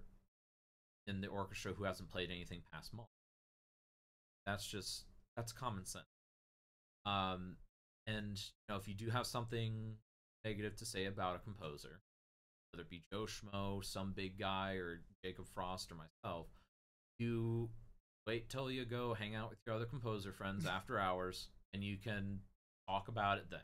B: in the orchestra who hasn't played anything past Mahler. That's common sense. And if you do have something negative to say about a composer, whether it be Joe Schmo, some big guy, or Jacob Frost, or myself, you wait till you go hang out with your other composer friends after hours, and you can talk about it then.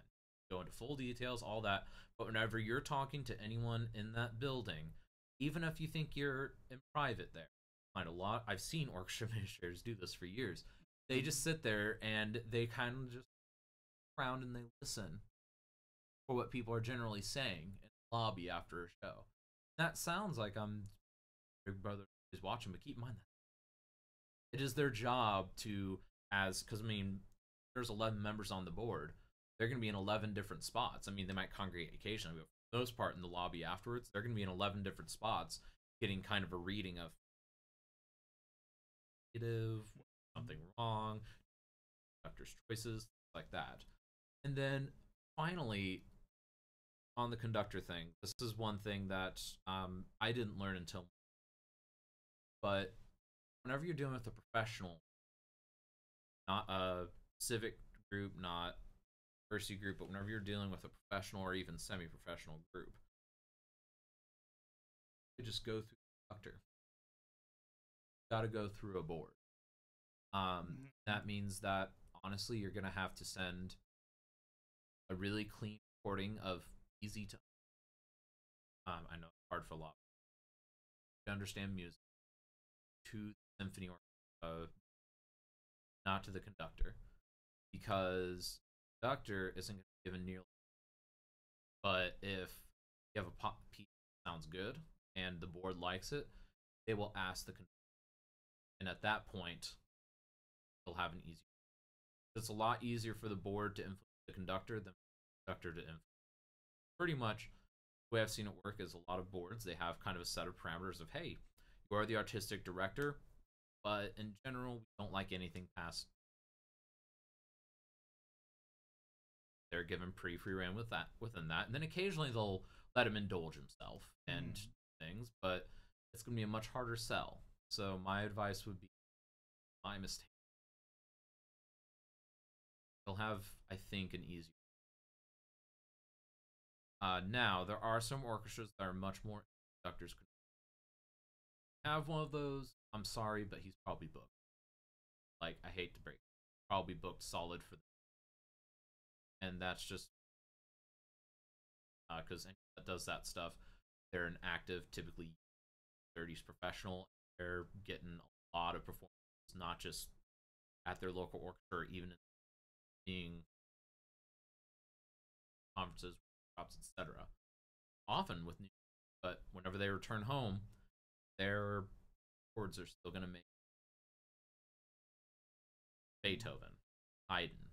B: Go into full details, all that. But whenever you're talking to anyone in that building, even if you think you're in private there, I've seen orchestra administrators do this for years. They just sit there and they kind of just around and they listen for what people are generally saying in the lobby after a show. That sounds like I'm Big Brother is watching, but keep in mind that it is their job to, because I mean, there's 11 members on the board. They're going to be in 11 different spots. I mean, they might congregate occasionally, but for the most part in the lobby afterwards, they're going to be in 11 different spots, getting kind of a reading of something wrong, conductor's choices, like that. And then finally, on the conductor thing, this is one thing that I didn't learn until, but whenever you're dealing with a professional, not a civic group, not university group, but whenever you're dealing with a professional or even semi-professional group, you just go through the conductor. You gotta go through a board. That means that honestly, you're gonna have to send a really clean recording of easy to. I know it's hard for a lot to understand music to the symphony orchestra, not to the conductor, because the conductor isn't going to be given nearly. But if you have a pop piece that sounds good and the board likes it, they will ask the conductor and at that point, they'll have an easy. It's a lot easier for the board to influence the conductor than the conductor to influence. Pretty much, the way I've seen it work is a lot of boards, they have kind of a set of parameters of, hey, you are the artistic director, but in general, we don't like anything past. They're given pretty free rein with that, within that, and then occasionally they'll let him indulge himself and things, but it's going to be a much harder sell. So my advice would be, my mistake. They'll have, I think, an easier. Now, there are some orchestras that are much more conductors. Have one of those, I'm sorry, but he's probably booked. Like, I hate to break it. Probably booked solid for them. And that's just because anyone that does that stuff, they're an active, typically 30s professional. They're getting a lot of performances, not just at their local orchestra, or even being conferences, workshops, etc. Often with new, but whenever they return home, their chords are still going to make Beethoven, Haydn.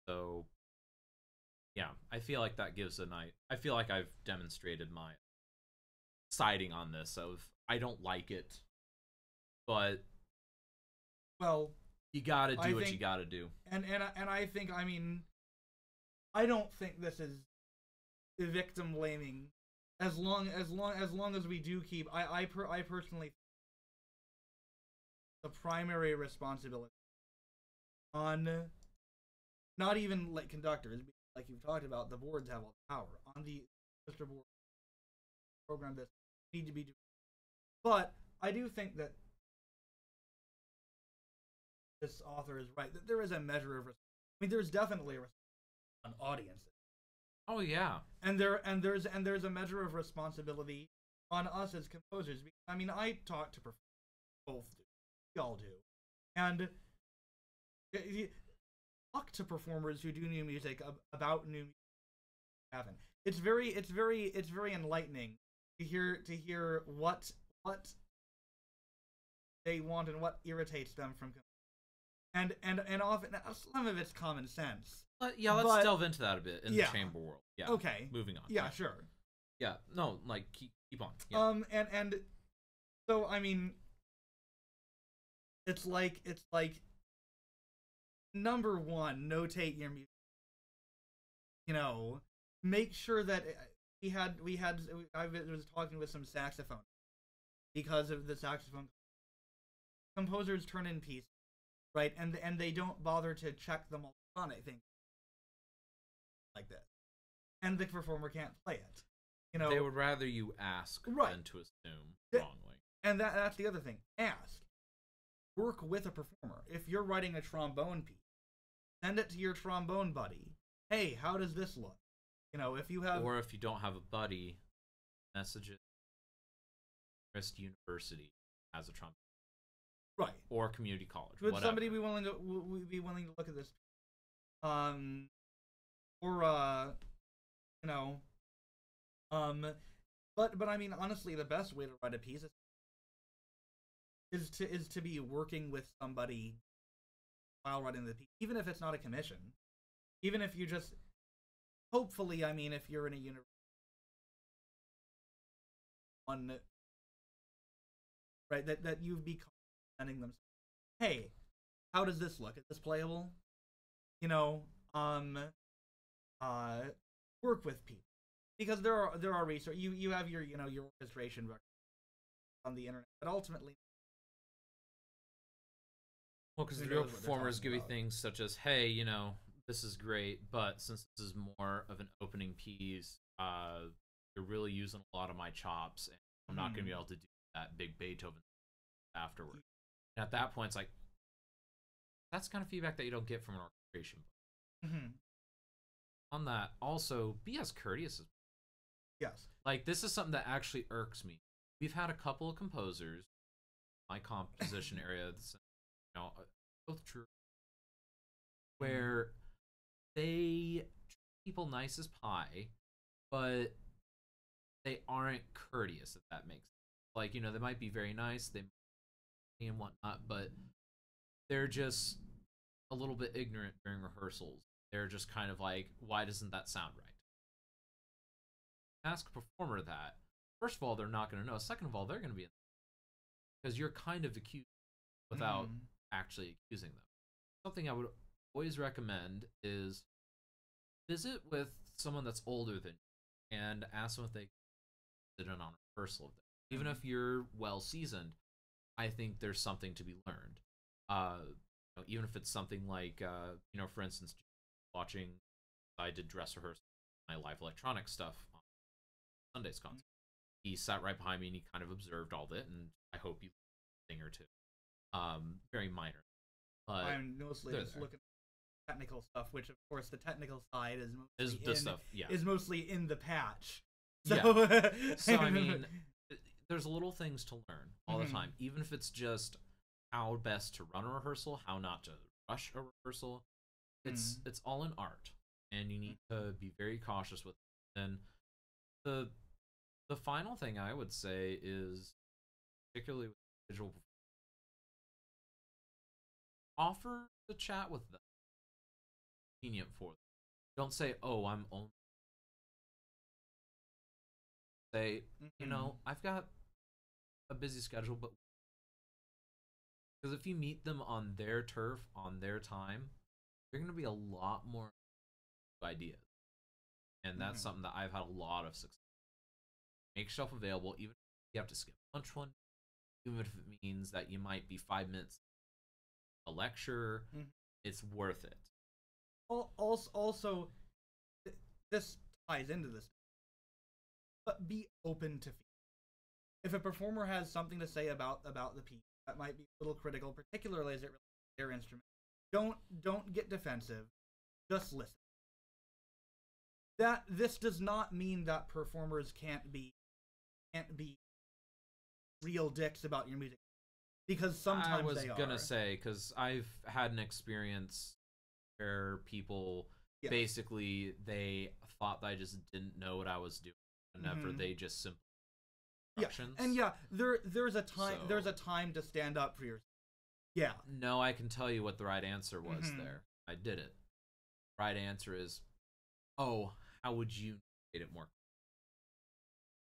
B: So, yeah, I feel like that gives a night. I feel like I've demonstrated my siding on this of I don't like it, but
A: well,
B: you gotta do what you gotta do.
A: And I think, I mean, I don't think this is victim blaming. As long as we do keep, I personally, the primary responsibility on not even like conductors, like you've talked about, the boards have all the power on the orchestra board program that need to be doing. But I do think that this author is right, that there is a measure of, I mean, there's definitely a on audiences.
B: Oh yeah,
A: and there's a measure of responsibility on us as composers. I mean, I talk to both do, we all do, and talk to performers who do new music about new music. Haven't. It's very enlightening to hear what they want and what irritates them from. And often some of it's common sense.
B: Yeah, let's delve into that a bit in the chamber world. Yeah.
A: Okay.
B: Moving on.
A: Yeah, sure.
B: Yeah. No, like keep on. Yeah.
A: And so I mean, it's like number one, notate your music. You know, make sure that I was talking with some saxophone because of the saxophone. Composers turn in pieces. Right, and they don't bother to check the multiphonic thing like this, and the performer can't play it. You know,
B: they would rather you ask than to assume wrongly.
A: And that's the other thing. Ask, work with a performer. If you're writing a trombone piece, send it to your trombone buddy. Hey, how does this look? You know, if you have,
B: or if you don't have a buddy, message it. Christ University has a trombone.
A: Right.
B: Or community college.
A: Would
B: whatever.
A: somebody be willing to look at this? Or you know, but I mean, honestly, the best way to write a piece is to be working with somebody while writing the piece, even if it's not a commission, even if you just, hopefully, I mean, if you're in a university, right, that you've become. Sending them, hey, how does this look? Is this playable? You know, work with people, because there are resources. You have your your orchestration on the internet, but ultimately,
B: well, because the real performers give you things such as, hey, you know, this is great, but since this is more of an opening piece, you're really using a lot of my chops, and I'm not going to be able to do that big Beethoven afterward. And at that point, it's like, that's kind of feedback that you don't get from an orchestration book. On that, also, be as courteous as
A: yes.
B: Like, this is something that actually irks me. We've had a couple of composers, my composition area, you know, both true, where they treat people nice as pie, but they aren't courteous, if that makes sense. Like, you know, they might be very nice, they and whatnot, but they're just a little bit ignorant during rehearsals. They're just kind of like, why doesn't that sound right? Ask a performer that. First of all, they're not going to know. Second of all, they're going to be in because you're kind of accusing without actually accusing them. Something I would always recommend is visit with someone that's older than you and ask them if they sit in on a rehearsal of them. Even if you're well seasoned, I think there's something to be learned. Even if it's something like, for instance, watching, I did dress rehearsal, my live electronic stuff on Sunday's concert. He sat right behind me and he kind of observed all of it, and I hope you learned a thing or two. Very minor. But
A: I'm mostly just looking at technical stuff, which of course the technical side is mostly in the patch. So,
B: yeah. So I mean, there's little things to learn all the time, even if it's just how best to run a rehearsal, how not to rush a rehearsal. It's all an art, and you need to be very cautious with it. And the final thing I would say is, particularly with visual, offer to chat with them. Convenient for them. Don't say, "Oh, I'm only." Say, I've got a busy schedule, but because if you meet them on their turf, on their time, you're going to be a lot more ideas. And that's something that I've had a lot of success. Make yourself available, even if you have to skip lunch one, even if it means that you might be 5 minutes a lecture, it's worth it.
A: Also, this ties into this, but be open to feedback. If a performer has something to say about the piece that might be a little critical, particularly as it relates to their instrument, don't get defensive. Just listen. This does not mean that performers can't be real dicks about your music, because sometimes they are.
B: I was gonna say, because I've had an experience where people basically they thought that I just didn't know what I was doing whenever they just simply there's a time to stand up for yourself. Yeah. No, I can tell you what the right answer was there. I did it. The right answer is, oh, how would you get it more?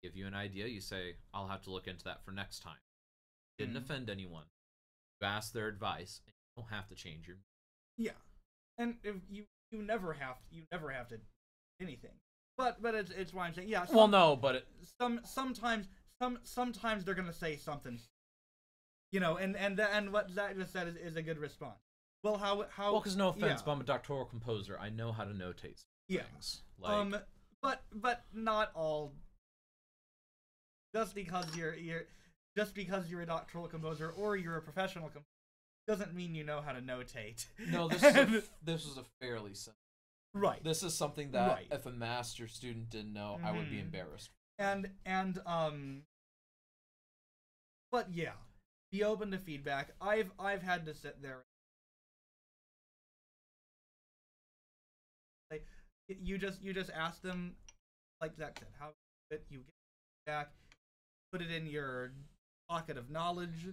B: Give you an idea, you say, I'll have to look into that for next time. Didn't offend anyone. You ask their advice, and you don't have to change your.
A: Yeah, and if you never have to do anything. But it's why I'm saying sometimes they're gonna say something, and what Zach just said is a good response. Well, how?
B: Because no offense, but I'm a doctoral composer. I know how to notate things.
A: But not all. Just because you're a doctoral composer or you're a professional composer doesn't mean you know how to notate.
B: No, this is a fairly simple.
A: Right.
B: This is something that if a master student didn't know, I would be embarrassed.
A: But yeah, be open to feedback. I've had to sit there. Like, you just ask them, like Zach said, how you get feedback, put it in your pocket of knowledge,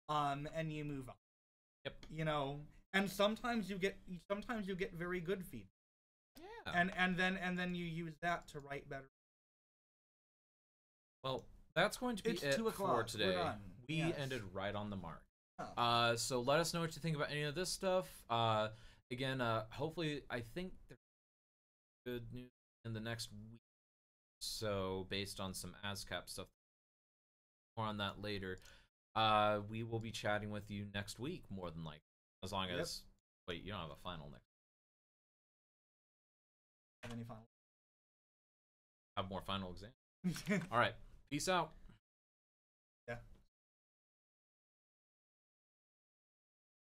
A: and you move on.
B: Yep.
A: And sometimes you get very good feedback. Yeah. And then you use that to write better.
B: Well, that's going to be it for today. We ended right on the mark. Oh. So let us know what you think about any of this stuff. Again, hopefully, I think there's good news in the next week. So based on some ASCAP stuff, more on that later. We will be chatting with you next week, more than likely. As long as wait, you don't have a final next.
A: Have any final?
B: Have more final exams. All right. Peace out.